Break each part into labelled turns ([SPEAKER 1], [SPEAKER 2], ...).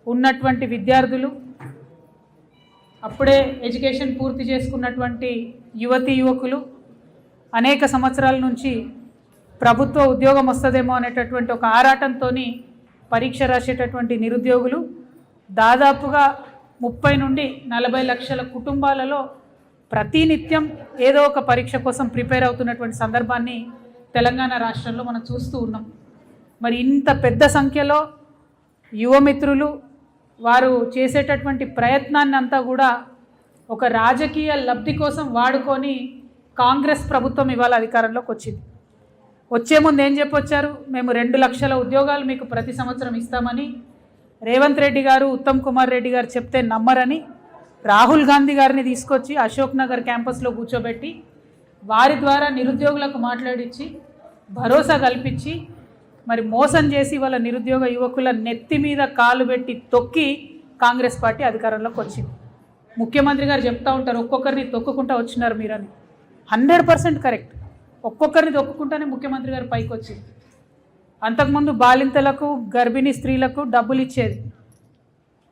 [SPEAKER 1] ఉన్నటువంటి విద్యార్థులు, అప్పుడే ఎడ్యుకేషన్ పూర్తి చేసుకున్నటువంటి యువతీ యువకులు, అనేక సంవత్సరాల నుంచి ప్రభుత్వ ఉద్యోగం వస్తుందేమో అనేటటువంటి ఒక ఆరాటంతో పరీక్ష రాసేటటువంటి నిరుద్యోగులు దాదాపుగా 30 నుండి 40 లక్షల కుటుంబాలలో ప్రతినిత్యం ఏదో ఒక పరీక్ష కోసం ప్రిపేర్ అవుతున్నటువంటి సందర్భాన్ని తెలంగాణ రాష్ట్రంలో మనం చూస్తూ ఉన్నాం. మరి ఇంత పెద్ద సంఖ్యలో యువమిత్రులు వారు చేసేటటువంటి ప్రయత్నాన్ని అంతా కూడా ఒక రాజకీయ లబ్ధి కోసం వాడుకొని కాంగ్రెస్ ప్రభుత్వం ఇవాళ అధికారంలోకి వచ్చింది. వచ్చే ముందు ఏం చెప్పొచ్చారు? మేము 2 లక్షల ఉద్యోగాలు మీకు ప్రతి సంవత్సరం ఇస్తామని రేవంత్ రెడ్డి గారు, ఉత్తమ్ కుమార్ రెడ్డి గారు చెప్తే నమ్మరని రాహుల్ గాంధీ గారిని తీసుకొచ్చి అశోక్ నగర్ క్యాంపస్లో కూర్చోబెట్టి వారి ద్వారా నిరుద్యోగులకు మాట్లాడించి భరోసా కల్పించి మరి మోసం చేసి వాళ్ళ నిరుద్యోగ యువకుల నెత్తి మీద కాలు పెట్టి తొక్కి కాంగ్రెస్ పార్టీ అధికారంలోకి వచ్చింది. ముఖ్యమంత్రి గారు చెప్తూ ఉంటారు, ఒక్కొక్కరిని తొక్కుకుంటూ వచ్చినారు మీరని. 100% కరెక్ట్. ఒక్కొక్కరిని తొక్కుకుంటూనే ముఖ్యమంత్రి గారు పైకి వచ్చింది. అంతకుముందు బాలింతలకు, గర్భిణీ స్త్రీలకు డబ్బులు ఇచ్చేది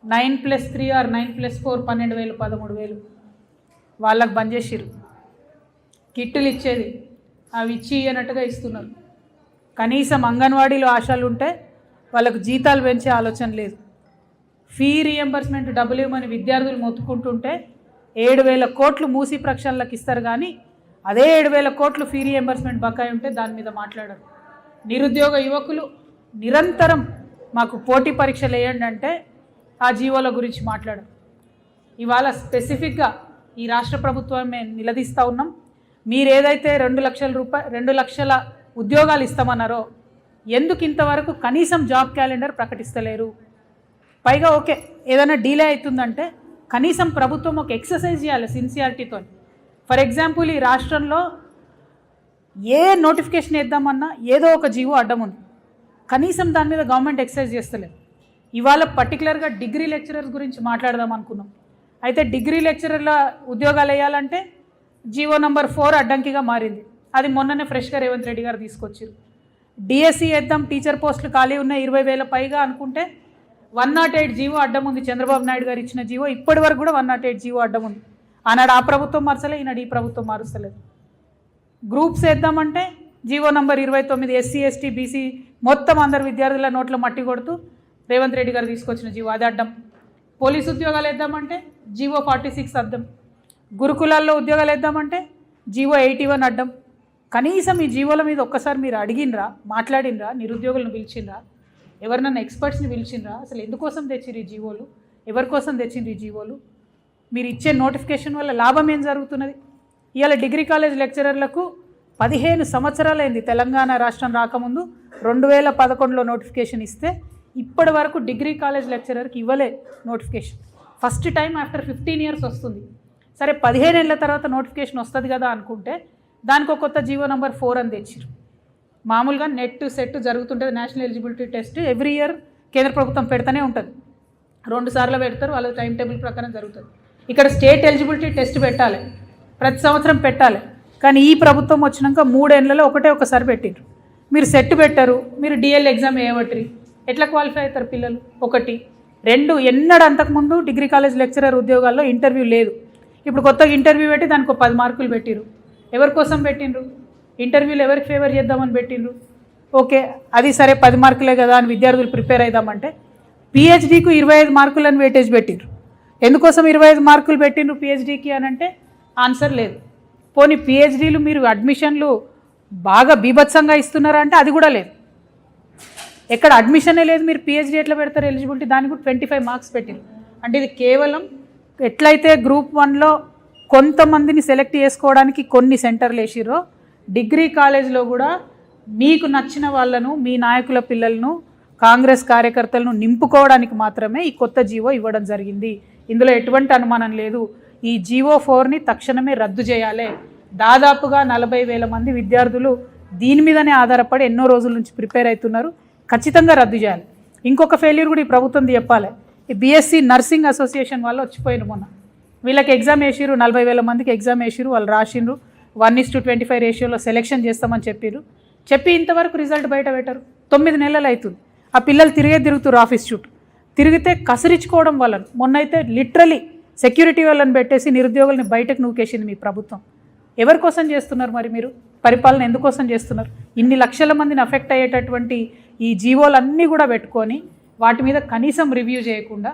[SPEAKER 1] 9+3 ఆర్ 9+4 12,000 13,000 వాళ్ళకు బంద్ చేసిర్రు. కిట్టులు ఇచ్చేది, అవి ఇచ్చి అన్నట్టుగా ఇస్తున్నారు. కనీసం అంగన్వాడీలో ఆశలు ఉంటే వాళ్ళకు జీతాలు పెంచే ఆలోచన లేదు. ఫీ రీఎంబర్స్మెంట్ డబ్బులు ఇవ్వమని విద్యార్థులు మొత్తుకుంటుంటే 7,000 కోట్లు మూసి ప్రక్షాళనలకు ఇస్తారు, కానీ అదే 7,000 కోట్లు ఫీ రీఎంబర్స్మెంట్ బకాయి ఉంటే దాని మీద మాట్లాడరు. నిరుద్యోగ యువకులు నిరంతరం మాకు పోటీ పరీక్షలు వేయండి అంటే ఆ జీవోల గురించి మాట్లాడరు. ఇవాళ స్పెసిఫిక్గా ఈ రాష్ట్ర ప్రభుత్వమే నిలదీస్తూ ఉన్నాం. మీరు ఏదైతే 2 లక్షల ఉద్యోగాలు ఇస్తామన్నారో ఎందుకు ఇంతవరకు కనీసం జాబ్ క్యాలెండర్ ప్రకటిస్తలేరు? పైగా ఓకే ఏదైనా డీలే అవుతుందంటే కనీసం ప్రభుత్వం ఒక ఎక్సర్సైజ్ చేయాలి సిన్సియారిటీతో. ఫర్ ఎగ్జాంపుల్ ఈ రాష్ట్రంలో ఏ నోటిఫికేషన్ ఇద్దామన్నా ఏదో ఒక జీవో అడ్డం ఉంది. కనీసం దాని మీద గవర్నమెంట్ ఎక్సర్సైజ్ చేస్తలేదు. ఇవాళ పర్టికులర్గా డిగ్రీ లెక్చరర్స్ గురించి మాట్లాడదాం అనుకున్నాం. అయితే డిగ్రీ లెక్చరర్ల ఉద్యోగాలు వేయాలంటే జీవో నంబర్ 4 అడ్డంకిగా మారింది. అది మొన్ననే ఫ్రెష్గా రేవంత్ రెడ్డి గారు తీసుకొచ్చారు. డిఎస్సి వేద్దాం, టీచర్ పోస్టులు ఖాళీ ఉన్నాయి 20,000 పైగా అనుకుంటే 108 జీవో అడ్డం ఉంది. చంద్రబాబు నాయుడు గారు ఇచ్చిన జీవో ఇప్పటి వరకు కూడా 108 జీవో అడ్డం ఉంది. ఆనాడు ఆ ప్రభుత్వం మార్చలే, ఈనాడు ఈ ప్రభుత్వం మారుస్తలేదు. గ్రూప్స్ వేద్దామంటే GO number 29 SC ST BC మొత్తం అందరు విద్యార్థుల నోట్ల మట్టి కొడుతూ రేవంత్ రెడ్డి గారు తీసుకొచ్చిన జీవో అది అడ్డం. పోలీసు ఉద్యోగాలు వేద్దామంటే జీవో 46 అడ్డం. గురుకులాల్లో ఉద్యోగాలు వేద్దామంటే జీవో 81 అడ్డం. కనీసం ఈ జీవోల మీద ఒక్కసారి మీరు అడిగినరా, మాట్లాడినరా, నిరుద్యోగులను పిలిచిండ్రా, ఎవరినన్నా ఎక్స్పర్ట్స్ని పిలిచిండ్రా? అసలు ఎందుకోసం తెచ్చిర్రు ఈ జీవోలు? ఎవరి కోసం తెచ్చిండ్రు ఈ జీవోలు? మీరు ఇచ్చే నోటిఫికేషన్ వల్ల లాభం ఏం జరుగుతున్నది? ఇవాళ డిగ్రీ కాలేజ్ లెక్చరర్లకు 15 సంవత్సరాలైంది. తెలంగాణ రాష్ట్రం రాకముందు 2011లో నోటిఫికేషన్ ఇస్తే ఇప్పటి వరకు డిగ్రీ కాలేజ్ లెక్చరర్కి ఇవ్వలే notification. First time after 15 years వస్తుంది. సరే 15 ఏళ్ళ తర్వాత నోటిఫికేషన్ వస్తుంది కదా అనుకుంటే దానికి ఒక కొత్త జీవో నంబర్ 4 అని తెచ్చిరు. మామూలుగా నెట్ సెట్ జరుగుతుంటుంది, national eligibility test every year కేంద్ర ప్రభుత్వం పెడతానే ఉంటుంది. 2 సార్లు పెడతారు, వాళ్ళ టైం టేబుల్ ప్రకారం జరుగుతుంది. ఇక్కడ స్టేట్ ఎలిజిబిలిటీ టెస్ట్ పెట్టాలి, ప్రతి సంవత్సరం పెట్టాలి. కానీ ఈ ప్రభుత్వం వచ్చినాక 3 ఏళ్లలో ఒకసారి పెట్టిండ్రు. మీరు సెట్ పెట్టారు, మీరు డిఎల్ ఎగ్జామ్ వేయబట్టి ఎట్లా క్వాలిఫై అవుతారు పిల్లలు? 1 2 ఎన్నడూ అంతకుముందు డిగ్రీ కాలేజ్ లెక్చరర్ ఉద్యోగాల్లో ఇంటర్వ్యూ లేదు. ఇప్పుడు కొత్తగా ఇంటర్వ్యూ పెట్టి దానికి 10 మార్కులు పెట్టిరు. ఎవరి కోసం పెట్టిండ్రు? ఇంటర్వ్యూలు ఎవరికి ఫేవర్ చేద్దామని పెట్టిండ్రు. ఓకే అది సరే 10 మార్కులే కదా అని విద్యార్థులు ప్రిపేర్ అవుదామంటే పిహెచ్డీకు 25 మార్కులను వెయిటేజ్ పెట్టిండ్రు. ఎందుకోసం 25 మార్కులు పెట్టిండ్రు పిహెచ్డీకి అని అంటే ఆన్సర్ లేదు. పోనీ పిహెచ్డీలు మీరు అడ్మిషన్లు బాగా బీభత్సంగా ఇస్తున్నారా అంటే అది కూడా లేదు. ఎక్కడ అడ్మిషనే లేదు, మీరు పిహెచ్డీ ఎట్లా పెడతారు ఎలిజిబిలిటీ? దానికి కూడా 25 మార్క్స్ పెట్టిండ్రు. అంటే ఇది కేవలం ఎట్లయితే గ్రూప్ 1లో కొంతమందిని సెలెక్ట్ చేసుకోవడానికి కొన్ని సెంటర్లు వేసిర్రో డిగ్రీ కాలేజ్లో కూడా మీకు నచ్చిన వాళ్ళను, మీ నాయకుల పిల్లలను, కాంగ్రెస్ కార్యకర్తలను నింపుకోవడానికి మాత్రమే ఈ కొత్త జీవో ఇవ్వడం జరిగింది. ఇందులో ఎటువంటి అనుమానం లేదు. ఈ జీవో 4ని తక్షణమే రద్దు చేయాలి. దాదాపుగా 40,000 మంది విద్యార్థులు దీని మీదనే ఆధారపడి ఎన్నో రోజుల నుంచి ప్రిపేర్ అవుతున్నారు. ఖచ్చితంగా రద్దు చేయాలి. ఇంకొక ఫెయిల్యూర్ కూడా ఈ ప్రభుత్వం చెప్పాలి. ఈ బీఎస్సీ నర్సింగ్ అసోసియేషన్ వాళ్ళు వచ్చిపోయిన మొన్న వీళ్ళకి ఎగ్జామ్ వేసిరు, 40,000 మందికి ఎగ్జామ్ వేసిరు, వాళ్ళు రాసిండ్రు. 1:25 రేషియోలో సెలెక్షన్ చేస్తామని చెప్పి ఇంతవరకు రిజల్ట్ బయట పెట్టరు. 9 నెలలు అవుతుంది. ఆ పిల్లలు తిరుగుతారు ఆఫీస్ చుట్టూ. తిరిగితే కసిరించుకోవడం వలన మొన్నైతే లిటరలీ సెక్యూరిటీ వాళ్ళని పెట్టేసి నిరుద్యోగుల్ని బయటకు నూకేసింది మీ ప్రభుత్వం. ఎవరి కోసం చేస్తున్నారు మరి మీరు పరిపాలన, ఎందుకోసం చేస్తున్నారు? ఇన్ని లక్షల మందిని అఫెక్ట్ అయ్యేటటువంటి ఈ జీవోలన్నీ కూడా పెట్టుకొని వాటి మీద కనీసం రివ్యూ చేయకుండా,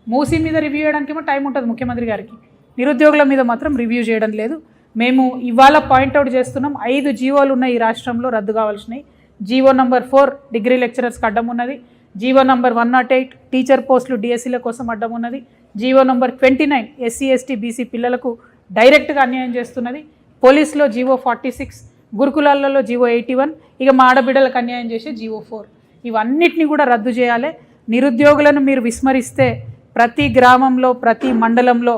[SPEAKER 1] మూసీ మీద రివ్యూ చేయడానికేమో టైం ఉంటుంది ముఖ్యమంత్రి గారికి, నిరుద్యోగుల మీద మాత్రం రివ్యూ చేయడం లేదు. మేము ఇవాళ పాయింట్అవుట్ చేస్తున్నాం, 5 జీవోలు ఉన్నాయి ఈ రాష్ట్రంలో రద్దు కావాల్సినవి. జీవో నంబర్ 4 డిగ్రీ లెక్చరర్స్కి అడ్డం ఉన్నది, జీవో నంబర్ 108 టీచర్ పోస్టులు డిఎస్సీల కోసం అడ్డం ఉన్నది, GO number 29 SC ST BC పిల్లలకు డైరెక్ట్గా అన్యాయం చేస్తున్నది, పోలీసులో జీవో 46, గురుకులాలలో జీవో 81, ఇక మా ఆడబిడ్డలకు అన్యాయం చేసే జీవో 4. ఇవన్నిటిని కూడా రద్దు చేయాలి. నిరుద్యోగులను మీరు విస్మరిస్తే ప్రతి గ్రామంలో ప్రతి మండలంలో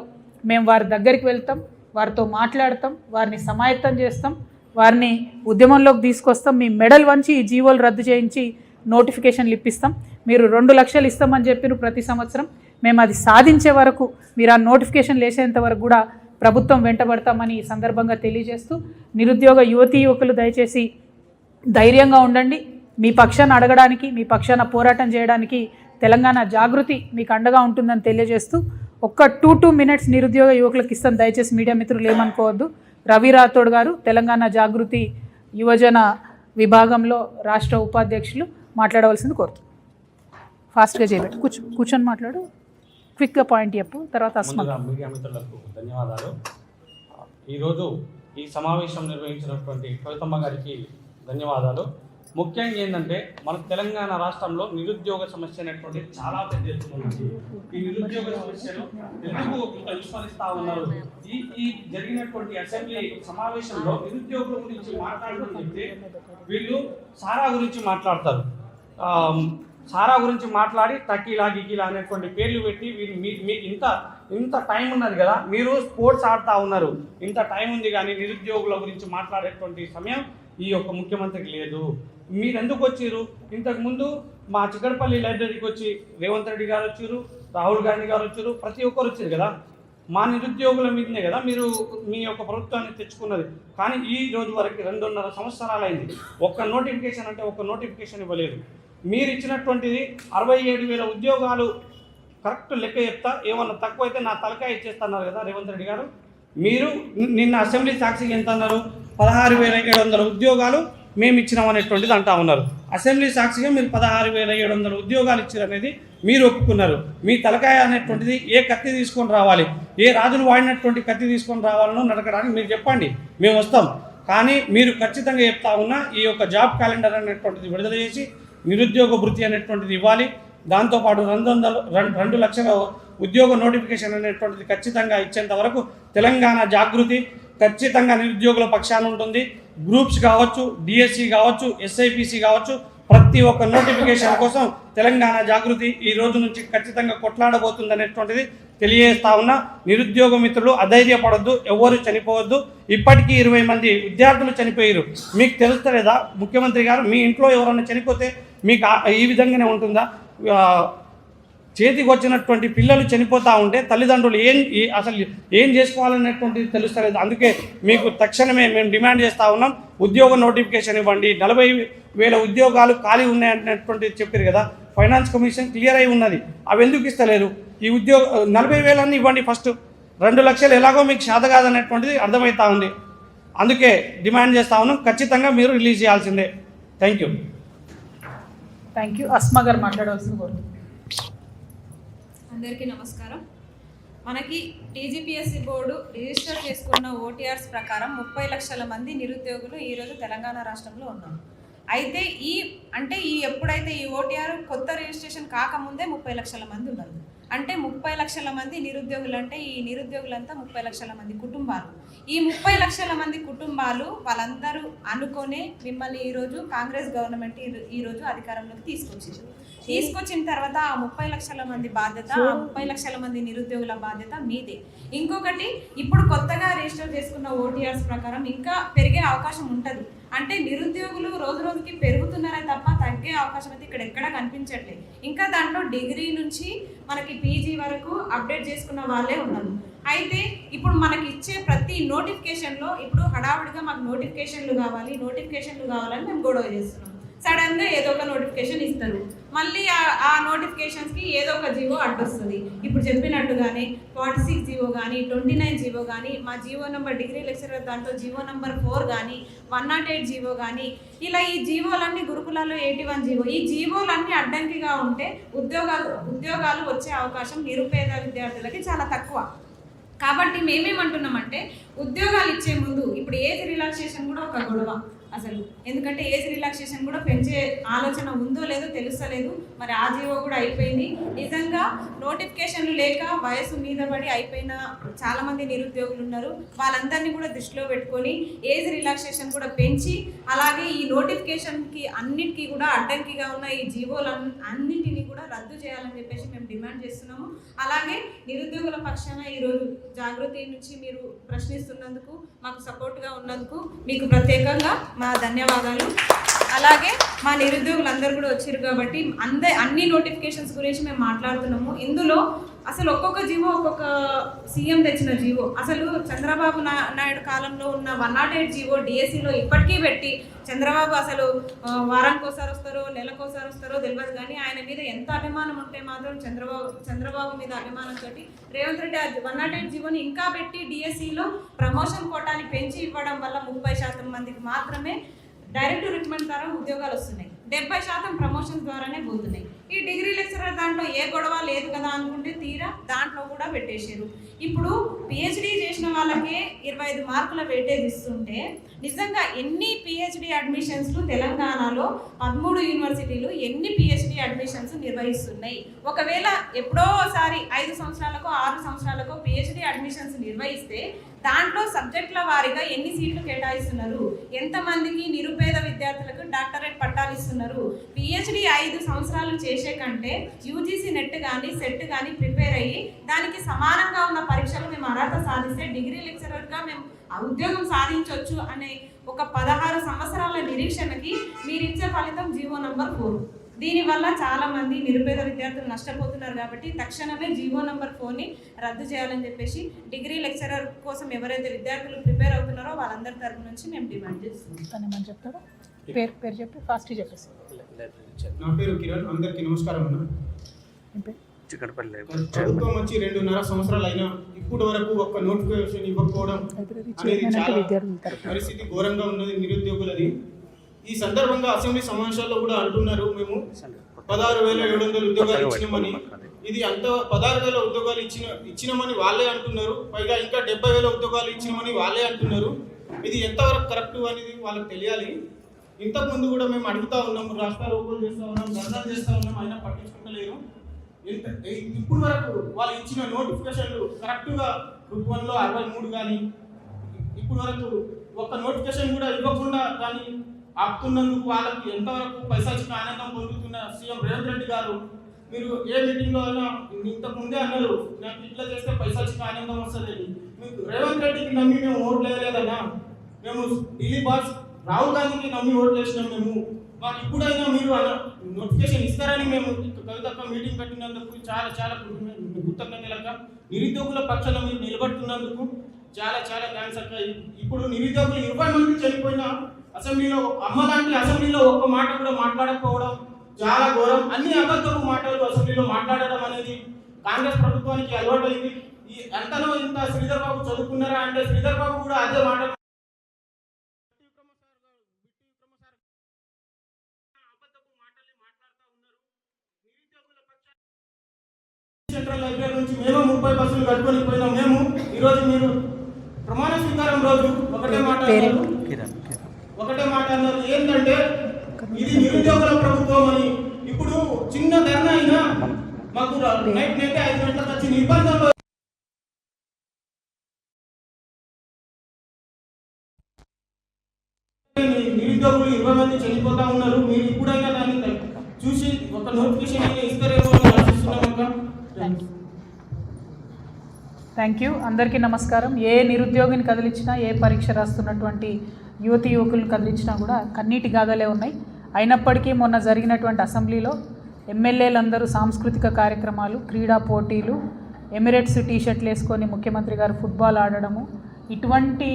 [SPEAKER 1] మేము వారి దగ్గరికి వెళ్తాం, వారితో మాట్లాడతాం, వారిని సమాయత్తం చేస్తాం, వారిని ఉద్యమంలోకి తీసుకొస్తాం. మీ మెడల్ వంచి ఈ జీవోలు రద్దు చేయించి నోటిఫికేషన్లు ఇప్పిస్తాం. మీరు 2 లక్షలు ఇస్తామని చెప్పిన ప్రతి సంవత్సరం మేము అది సాధించే వరకు, మీరు ఆ నోటిఫికేషన్లు వేసేంత వరకు కూడా ప్రభుత్వం వెంటబడతామని ఈ సందర్భంగా తెలియజేస్తూ, నిరుద్యోగ యువతీ యువకులు దయచేసి ధైర్యంగా ఉండండి. మీ పక్షాన అడగడానికి, మీ పక్షాన పోరాటం చేయడానికి తెలంగాణ జాగృతి మీకు అండగా ఉంటుందని తెలియజేస్తూ, ఒక్క 2 మినిట్స్ నిరుద్యోగ యువకులకు ఇస్తాను, దయచేసి మీడియా మిత్రులు ఏమనుకోవద్దు. రవి రాథోడ్ గారు తెలంగాణ జాగృతి యువజన విభాగంలో రాష్ట్ర ఉపాధ్యక్షులు మాట్లాడవలసింది కోరుతున్నాను. ఫాస్ట్గా చేయబెట్టు, కూర్చొని మాట్లాడు, క్విక్గా పాయింట్ చెప్పు, తర్వాత
[SPEAKER 2] మీడియా మిత్రులకు ధన్యవాదాలు. ఈరోజు ఈ సమావేశం నిర్వహించినటువంటి కవితమ్మ గారికి ధన్యవాదాలు. ముఖ్యంగా ఏంటంటే మన తెలంగాణ రాష్ట్రంలో నిరుద్యోగ సమస్య అనేటువంటి చాలా పెద్ద ఎత్తున ఉంది. ఈ నిరుద్యోగ సమస్యను ఎందుకు విస్మరిస్తూ ఉన్నారు? ఈ జరిగినటువంటి అసెంబ్లీ సమావేశంలో నిరుద్యోగుల గురించి మాట్లాడడం చెప్తే వీళ్ళు సారా గురించి మాట్లాడతారు. సారా గురించి మాట్లాడి తకీలా గికీలా అనేటువంటి పేర్లు పెట్టి వీళ్ళు ఇంత టైం ఉన్నది కదా, మీరు స్పోర్ట్స్ ఆడుతూ ఉన్నారు, ఇంత టైం ఉంది కానీ నిరుద్యోగుల గురించి మాట్లాడేటువంటి సమయం ఈ యొక్క ముఖ్యమంత్రికి లేదు. మీరు ఎందుకు వచ్చారు? ఇంతకుముందు మా చిక్కడపల్లి లైబ్రరీకి వచ్చి రేవంత్ రెడ్డి గారు వచ్చారు, రాహుల్ గాంధీ గారు వచ్చారు, ప్రతి ఒక్కరు వచ్చారు కదా. మా నిరుద్యోగుల మీదనే కదా మీరు మీ యొక్క ప్రభుత్వాన్ని తెచ్చుకున్నది. కానీ ఈ రోజు వరకు 2.5 సంవత్సరాలు అయింది, ఒక్క నోటిఫికేషన్ అంటే ఒక్క నోటిఫికేషన్ ఇవ్వలేదు. మీరు ఇచ్చినటువంటిది 67,000 ఉద్యోగాలు కరెక్ట్ లెక్క చెప్తా, ఏమన్నా తక్కువైతే నా తలకాయ ఇచ్చేస్తున్నారు కదా రేవంత్ రెడ్డి గారు. మీరు నిన్న అసెంబ్లీ సాక్షిగా ఎంత అన్నారు? 16,700 ఉద్యోగాలు మేము ఇచ్చినాం అనేటువంటిది అంటా ఉన్నారు. అసెంబ్లీ సాక్షిగా మీరు 16,700 ఉద్యోగాలు ఇచ్చారనేది మీరు ఒప్పుకున్నారు. మీ తలకాయ అనేటువంటిది ఏ కత్తి తీసుకొని రావాలి, ఏ రాజులు వాడినటువంటి కత్తి తీసుకొని రావాలనో నడకడానికి మీరు చెప్పండి, మేము వస్తాం. కానీ మీరు ఖచ్చితంగా చెప్తా ఉన్నా ఈ యొక్క జాబ్ క్యాలెండర్ అనేటువంటిది విడుదల చేసి నిరుద్యోగ భృతి అనేటువంటిది ఇవ్వాలి. దాంతోపాటు 2 లక్షల ఉద్యోగ నోటిఫికేషన్ అనేటువంటిది ఖచ్చితంగా ఇచ్చేంత వరకు తెలంగాణ జాగృతి ఖచ్చితంగా నిరుద్యోగుల పక్షాన ఉంటుంది. గ్రూప్స్ కావచ్చు, డిఎస్సి కావచ్చు, ఎస్ఐపిసి కావచ్చు, ప్రతి ఒక్క నోటిఫికేషన్ కోసం తెలంగాణ జాగృతి ఈ రోజు నుంచి ఖచ్చితంగా కొట్లాడబోతుంది అనేటువంటిది తెలియజేస్తా ఉన్నా. నిరుద్యోగ మిత్రులు అధైర్యపడొద్దు, ఎవరు చనిపోవద్దు. ఇప్పటికీ 20 మంది విద్యార్థులు చనిపోయారు. మీకు తెలుస్తలేదా ముఖ్యమంత్రి గారు? మీ ఇంట్లో ఎవరైనా చనిపోతే మీకు ఈ విధంగానే ఉంటుందా? చేతికి వచ్చినటువంటి పిల్లలు చనిపోతూ ఉంటే తల్లిదండ్రులు అసలు ఏం చేసుకోవాలనేటువంటిది తెలుస్తలేదు. అందుకే మీకు తక్షణమే మేము డిమాండ్ చేస్తూ ఉన్నాం, ఉద్యోగ నోటిఫికేషన్ ఇవ్వండి. 40,000 ఉద్యోగాలు ఖాళీ ఉన్నాయనేటువంటిది చెప్పారు కదా, ఫైనాన్స్ కమిషన్ క్లియర్ అయి ఉన్నది. అవి ఎందుకు ఇస్తలేరు? ఈ 40,000 ఇవ్వండి ఫస్ట్. 2 లక్షలు ఎలాగో మీకు శాత కాదనేటువంటిది అర్థమవుతా ఉంది. అందుకే డిమాండ్ చేస్తూ ఉన్నాం, ఖచ్చితంగా మీరు రిలీజ్ చేయాల్సిందే. Thank you.
[SPEAKER 1] అస్మా గారు మాట్లాడవలసింది కోరుతున్నాను.
[SPEAKER 3] అందరికీ నమస్కారం. మనకి టీజీపీఎస్సీ బోర్డు రిజిస్టర్ చేసుకున్న ఓటీఆర్స్ ప్రకారం 30 లక్షల మంది నిరుద్యోగులు ఈరోజు తెలంగాణ రాష్ట్రంలో ఉన్నారు. అయితే ఎప్పుడైతే ఈ ఓటీఆర్ కొత్త రిజిస్ట్రేషన్ కాకముందే 30 లక్షల మంది ఉన్నారు. అంటే 30 లక్షల మంది నిరుద్యోగులు అంటే ఈ నిరుద్యోగులంతా 30 లక్షల మంది కుటుంబాలు. ఈ 30 లక్షల మంది కుటుంబాలు వాళ్ళందరూ అనుకునే మిమ్మల్ని ఈరోజు కాంగ్రెస్ గవర్నమెంట్ ఈరోజు అధికారంలోకి తీసుకొచ్చిన తర్వాత ఆ 30 లక్షల మంది బాధ్యత, ఆ 30 లక్షల మంది నిరుద్యోగుల బాధ్యత మీదే. ఇంకొకటి, ఇప్పుడు కొత్తగా రిజిస్టర్ చేసుకున్న ఓటీఆర్స్ ప్రకారం ఇంకా పెరిగే అవకాశం ఉంటుంది. అంటే నిరుద్యోగులు రోజు రోజుకి పెరుగుతున్నారే తప్ప తగ్గే అవకాశం అయితే ఇక్కడ ఎక్కడా కనిపించట్లేదు. ఇంకా దాంట్లో డిగ్రీ నుంచి మనకి పీజీ వరకు అప్డేట్ చేసుకున్న వాళ్ళే ఉన్నారు. అయితే ఇప్పుడు మనకి ఇచ్చే ప్రతి నోటిఫికేషన్లో ఇప్పుడు హడావుడిగా మాకు నోటిఫికేషన్లు కావాలని మేము గొడవ చేస్తున్నాం. సడన్గా ఏదో ఒక నోటిఫికేషన్ ఇస్తారు. మళ్ళీ ఆ నోటిఫికేషన్స్కి ఏదో ఒక జీవో అడ్డొస్తుంది. ఇప్పుడు చెప్పినట్టుగానే 46 జీవో కానీ 29 జీవో కానీ మా జీవో నెంబర్ డిగ్రీ లెక్చరర్ దాంట్లో జీవో నెంబర్ 4 కానీ 108 జీవో కానీ ఇలా ఈ జీవోలన్నీ గురుకులాల్లో 81 జీవో, ఈ జీవోలన్నీ అడ్డంకిగా ఉంటే ఉద్యోగాలు వచ్చే అవకాశం నిరుపేద విద్యార్థులకి చాలా తక్కువ. కాబట్టి మేమేమంటున్నామంటే ఉద్యోగాలు ఇచ్చే ముందు ఇప్పుడు ఏజ్ రిలాక్సేషన్ కూడా ఒక గొడవ అసలు. ఎందుకంటే ఏజ్ రిలాక్సేషన్ కూడా పెంచే ఆలోచన ఉందో లేదో తెలుస్తలేదు. మరి ఆ జీవో కూడా అయిపోయింది. నిజంగా నోటిఫికేషన్లు లేక వయసు మీద పడి అయిపోయిన చాలామంది నిరుద్యోగులు ఉన్నారు. వాళ్ళందరినీ కూడా దృష్టిలో పెట్టుకొని ఏజ్ రిలాక్సేషన్ కూడా పెంచి అలాగే ఈ నోటిఫికేషన్కి అన్నిటికీ కూడా అడ్డంకిగా ఉన్న ఈ జీవోలు అన్నింటినీ కూడా రద్దు చేయాలని చెప్పేసి మేము డిమాండ్ చేస్తున్నాము. అలాగే నిరుద్యోగుల పక్షాన ఈరోజు జాగృతి నుంచి మీరు ప్రశ్నిస్తున్నందుకు మాకు సపోర్ట్గా ఉన్నందుకు మీకు ప్రత్యేకంగా మా ధన్యవాదాలు. అలాగే మా నిరుద్యోగులందరూ కూడా వచ్చారు కాబట్టి అన్ని నోటిఫికేషన్స్ గురించి మేము మాట్లాడుతున్నాము. ఇందులో అసలు ఒక్కొక్క జీవో ఒక్కొక్క సీఎం తెచ్చిన జీవో. అసలు చంద్రబాబు నాయుడు కాలంలో ఉన్న 108 జీవో డిఎస్సిలో ఇప్పటికీ పెట్టి చంద్రబాబు అసలు వారానికి ఒకసారి వస్తారో నెలకోసారి వస్తారో తెలియదు, కానీ ఆయన మీద ఎంత అభిమానం ఉంటే మాత్రం చంద్రబాబు మీద అభిమానంతో రేవంత్ రెడ్డి 108 జీవోని ఇంకా పెట్టి డిఎస్సిలో ప్రమోషన్ కోటాని పెంచి ఇవ్వడం వల్ల 30% మందికి మాత్రమే డైరెక్ట్ రిక్రూట్మెంట్ ద్వారా ఉద్యోగాలు వస్తున్నాయి. 70% ప్రమోషన్స్ ద్వారానే పోతున్నాయి. ఈ డిగ్రీ లెక్చరర్ దాంట్లో ఏ గొడవ లేదు కదా అనుకుంటే తీరా దాంట్లో కూడా పెట్టేశారు. ఇప్పుడు పిహెచ్డి చేసిన వాళ్ళకే 25 మార్కుల వెయిటేజ్ ఇస్తుంటే నిజంగా ఎన్ని పిహెచ్డి అడ్మిషన్స్లు తెలంగాణలో 13 యూనివర్సిటీలు ఎన్ని పిహెచ్డి అడ్మిషన్స్ నిర్వహిస్తున్నాయి? ఒకవేళ ఎప్పుడోసారి 5 సంవత్సరాలకో 6 సంవత్సరాలకో పిహెచ్డి అడ్మిషన్స్ నిర్వహిస్తే దాంట్లో సబ్జెక్టుల వారీగా ఎన్ని సీట్లు కేటాయిస్తున్నారు? ఎంతమందికి నిరుపేద విద్యార్థులకు డాక్టరేట్ పట్టాలు ఇస్తున్నారు? పిహెచ్డి 5 సంవత్సరాలు చేసే కంటే యూజీసీ నెట్ కానీ సెట్ కానీ ప్రిపేర్ అయ్యి దానికి సమానంగా ఉన్న పరీక్షలు మేము అర్హత సాధిస్తే డిగ్రీ లెక్చరర్గా మేము ఉద్యోగం సాధించవచ్చు అనే ఒక 16 సంవత్సరాల నిరీక్షణకి మీరిచ్చే ఫలితం జీవో నంబర్ 4. దీనివల్ల చాలామంది నిరుపేద విద్యార్థులు నష్టపోతున్నారు. కాబట్టి తక్షణమే జీవో నెంబర్ 4ని రద్దు చేయాలని చెప్పేసి డిగ్రీ లెక్చరర్ కోసం ఎవరైతే విద్యార్థులు ప్రిపేర్ అవుతున్నారో వాళ్ళందరి తరపు నుంచి మేము డిమాండ్ చేస్తున్నాం.
[SPEAKER 1] చెప్తారా? పేరు చెప్పి ఫాస్ట్ చెప్పేసి.
[SPEAKER 4] నా పేరు కిరణ్. అందరికీ నమస్కారం అన్న. ప్రభుత్వం వచ్చి 2.5 సంవత్సరాలు అయినా ఇప్పటి వరకు ఒక్క నోటిఫికేషన్ ఇవ్వకపోవడం అనేది చాలా పరిస్థితి ఘోరంగా ఉన్నది నిరుద్యోగులది. ఈ సందర్భంగా అసెంబ్లీ సమావేశాల్లో కూడా అంటున్నారు, మేము 16,700 ఉద్యోగాలు ఇచ్చినామని. ఇది అంత 16,000 ఉద్యోగాలు ఇచ్చినామని వాళ్ళే అంటున్నారు. పైగా ఇంకా 70,000 ఉద్యోగాలు ఇచ్చినామని వాళ్ళే అంటున్నారు. ఇది ఎంతవరకు కరెక్ట్ అనేది వాళ్ళకి తెలియాలి. ఇంతకుముందు కూడా మేము అడుగుతా ఉన్నాము, రాష్ట్రారోపణలు చేస్తూ ఉన్నాం, ధర్నాలు చేస్తూ ఉన్నాం, అయినా పట్టించుకుంటలేరు. ఇప్పుడు వరకు వాళ్ళు ఇచ్చిన నోటిఫికేషన్లు కరెక్ట్గా గ్రూప్ 1లో 63 కానీ ఇప్పుడు వరకు ఒక్క నోటిఫికేషన్ కూడా ఇవ్వకుండా కానీ ఆపుతున్నందుకు వాళ్ళకి ఎంతవరకు పైశాచిక ఆనందం పొందుతున్న సీఎం రేవంత్ రెడ్డి గారు, మీరు ఏ మీటింగ్లో అయినా ఇంతకు ముందే అన్నారు, నాకు ఇట్లా చేస్తే పైశాచిక ఆనందం వస్తుంది. మీకు రేవంత్ రెడ్డికి నమ్మి మేము ఓట్లు వేయలేదన్నా, మేము ఢిల్లీ బాస్ రాహుల్ గాంధీకి నమ్మి ఓట్లు వేసినాం. మేము మాకు ఇప్పుడైనా మీరు నోటిఫికేషన్ ఇస్తారని మేము కవితక్క మీటింగ్ పెట్టినందుకు చాలా చాలా కృతజ్ఞతలుగా నిరుద్యోగుల పక్షాన మీరు నిలబడుతున్నందుకు చాలా చాలా థ్యాంక్స్ అక్క. ఇప్పుడు నిరుద్యోగులు 20 మంది చనిపోయిన అసెంబ్లీలో అమ్మలాంటి అసెంబ్లీలో ఒక్క మాట కూడా మాట్లాడకపోవడం చాలా ఘోరం. అన్ని అబద్ధపు మాటలు అసెంబ్లీలో మాట్లాడడం అనేది కాంగ్రెస్ ప్రభుత్వానికి అలవాటైంది. ఈ అంతలో ఇంత శ్రీధర్ బాబు చదువుకున్నారా అంటే శ్రీధర్ బాబు కూడా అదే మాట సెంట్రల్ లైబ్రరీ నుంచి మేము 30 బస్సులు కట్టుకొని పోయినాం. మేము ఈరోజు మీరు ప్రమాణ స్వీకారం రోజు ఒకటే మాట అన్నారు, ఏంటంటే ఇది నిరుద్యోగుల ప్రభుత్వం అని. ఇప్పుడు చిన్న ధర్నా అయినా మాకు నైట్ 5 గంటలకు వచ్చి నిర్బంధంలో నిరుద్యోగులు 20 మంది చనిపోతా ఉన్నారు. మీరు ఇప్పుడైనా దాన్ని చూసి ఒక నోటిఫికేషన్ అయినా ఇస్తారేమో అని ఆశిస్తున్నాం.
[SPEAKER 1] Thank you. అందరికీ నమస్కారం. ఏ నిరుద్యోగిని కదిలించినా, ఏ పరీక్ష రాస్తున్నటువంటి యువతి యువకులను కదిలించినా కూడా కన్నీటి గాథలే ఉన్నాయి. అయినప్పటికీ మొన్న జరిగినటువంటి అసెంబ్లీలో ఎమ్మెల్యేలందరూ సాంస్కృతిక కార్యక్రమాలు, క్రీడా పోటీలు, ఎమిరేట్స్ టీషర్ట్లు వేసుకొని ముఖ్యమంత్రి గారు ఫుట్బాల్ ఆడడము, ఇటువంటి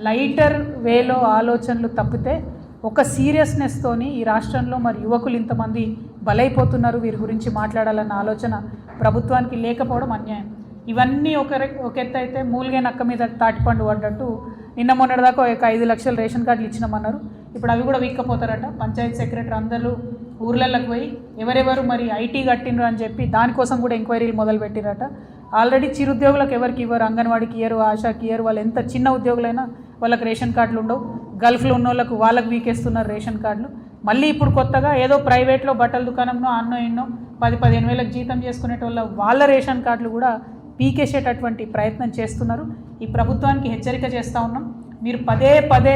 [SPEAKER 1] లైటర్ వేలో ఆలోచనలు తప్పితే ఒక సీరియస్నెస్తోని ఈ రాష్ట్రంలో మరి యువకులు ఇంతమంది బలైపోతున్నారు, వీరి గురించి మాట్లాడాలన్న ఆలోచన ప్రభుత్వానికి లేకపోవడం అన్యాయం. ఇవన్నీ ఒక ఎత్తు అయితే మూలిగే నక్క మీద తాటిపండు పడ్డట్టు నిన్న మొన్నటిదాకా ఒక 5 లక్షల రేషన్ కార్డులు ఇచ్చినామన్నారు. ఇప్పుడు అవి కూడా వీక్కపోతారట. పంచాయత్ సెక్రటరీ అందరూ ఊర్లలోకి పోయి ఎవరెవరు మరి ఐటీ కట్టినరు అని చెప్పి దానికోసం కూడా ఎంక్వైరీలు మొదలుపెట్టిరట. ఆల్రెడీ చిరుద్యోగులకు ఎవరికి ఇవ్వరు, అంగన్వాడికి ఇయ్యరు, ఆశాకి ఇయ్యరు. వాళ్ళు ఎంత చిన్న ఉద్యోగులైనా వాళ్ళకి రేషన్ కార్డులు ఉండవు. గల్ఫ్లో ఉన్న వాళ్ళకు వీకేస్తున్నారు రేషన్ కార్డులు. మళ్ళీ ఇప్పుడు కొత్తగా ఏదో ప్రైవేట్లో బట్టల దుకాణంలో అన్నో ఎన్నో 10-15 వేలకు జీతం చేసుకునేటోళ్ళ వాళ్ళ రేషన్ కార్డులు కూడా పీకేసేటటువంటి ప్రయత్నం చేస్తున్నారు. ఈ ప్రభుత్వానికి హెచ్చరిక చేస్తూ ఉన్నాం. మీరు పదే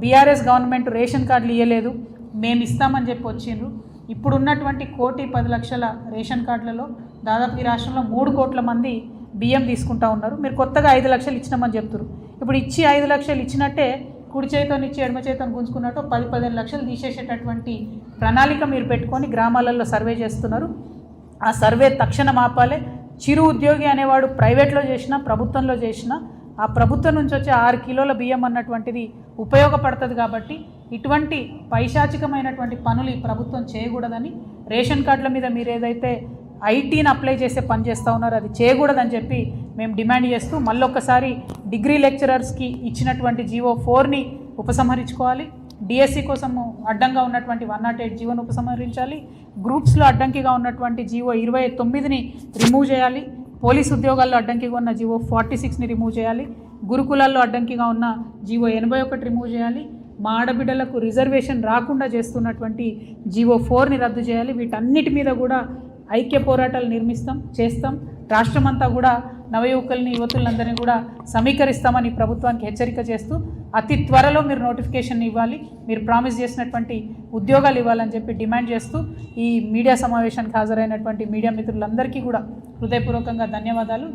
[SPEAKER 1] బీఆర్ఎస్ గవర్నమెంట్ రేషన్ కార్డులు ఇవ్వలేదు, మేము ఇస్తామని చెప్పి వచ్చిండ్రు. ఇప్పుడున్నటువంటి 1,10,00,000 రేషన్ కార్డులలో దాదాపు ఈ రాష్ట్రంలో 3 కోట్ల మంది బియ్యం తీసుకుంటా ఉన్నారు. మీరు కొత్తగా 5 లక్షలు ఇచ్చినామని చెప్తారు. ఇప్పుడు ఇచ్చి 5 లక్షలు ఇచ్చినట్టే కుడి చేతితో ఇచ్చి ఎడమ చేతితో గుంజుకున్నట్టు 10-15 లక్షలు తీసేసేటటువంటి ప్రణాళిక మీరు పెట్టుకొని గ్రామాలలో సర్వే చేస్తున్నారు. ఆ సర్వే తక్షణం ఆపాలి. చిరు ఉద్యోగి అనేవాడు ప్రైవేట్లో చేసినా ప్రభుత్వంలో చేసినా ఆ ప్రభుత్వం నుంచి వచ్చే 6 కిలోల బియ్యం అన్నటువంటిది ఉపయోగపడుతుంది. కాబట్టి ఇటువంటి పైశాచికమైనటువంటి పనులు ఈ ప్రభుత్వం చేయకూడదని, రేషన్ కార్డుల మీద మీరు ఏదైతే ఐటీని అప్లై చేసే పని చేస్తూ ఉన్నారో అది చేయకూడదని చెప్పి మేము డిమాండ్ చేస్తూ మళ్ళొక్కసారి డిగ్రీ లెక్చరర్స్కి ఇచ్చినటువంటి జీవో 4ని ఉపసంహరించుకోవాలి. డిఎస్సి కోసము అడ్డంగా ఉన్నటువంటి 108 జీవోను ఉపసంహరించాలి. గ్రూప్స్లో అడ్డంకిగా ఉన్నటువంటి జీవో 29ని రిమూవ్ చేయాలి. పోలీసు ఉద్యోగాల్లో అడ్డంకిగా ఉన్న జీవో 46ని రిమూవ్ చేయాలి. గురుకులాల్లో అడ్డంకిగా ఉన్న జీవో 81 రిమూవ్ చేయాలి. మా ఆడబిడ్డలకు రిజర్వేషన్ రాకుండా చేస్తున్నటువంటి జీవో 4ని రద్దు చేయాలి. వీటన్నిటి మీద కూడా ఐక్య పోరాటాలు చేస్తాం. రాష్ట్రమంతా కూడా నవయువకుల్ని యువతులందరినీ కూడా సమీకరిస్తామని ప్రభుత్వానికి హెచ్చరిక చేస్తూ అతి త్వరలో మీరు నోటిఫికేషన్ ఇవ్వాలి, మీరు ప్రామిస్ చేసినటువంటి ఉద్యోగాలు ఇవ్వాలని చెప్పి డిమాండ్ చేస్తూ ఈ మీడియా సమావేశానికి హాజరైనటువంటి మీడియా మిత్రులందరికీ కూడా హృదయపూర్వకంగా ధన్యవాదాలు.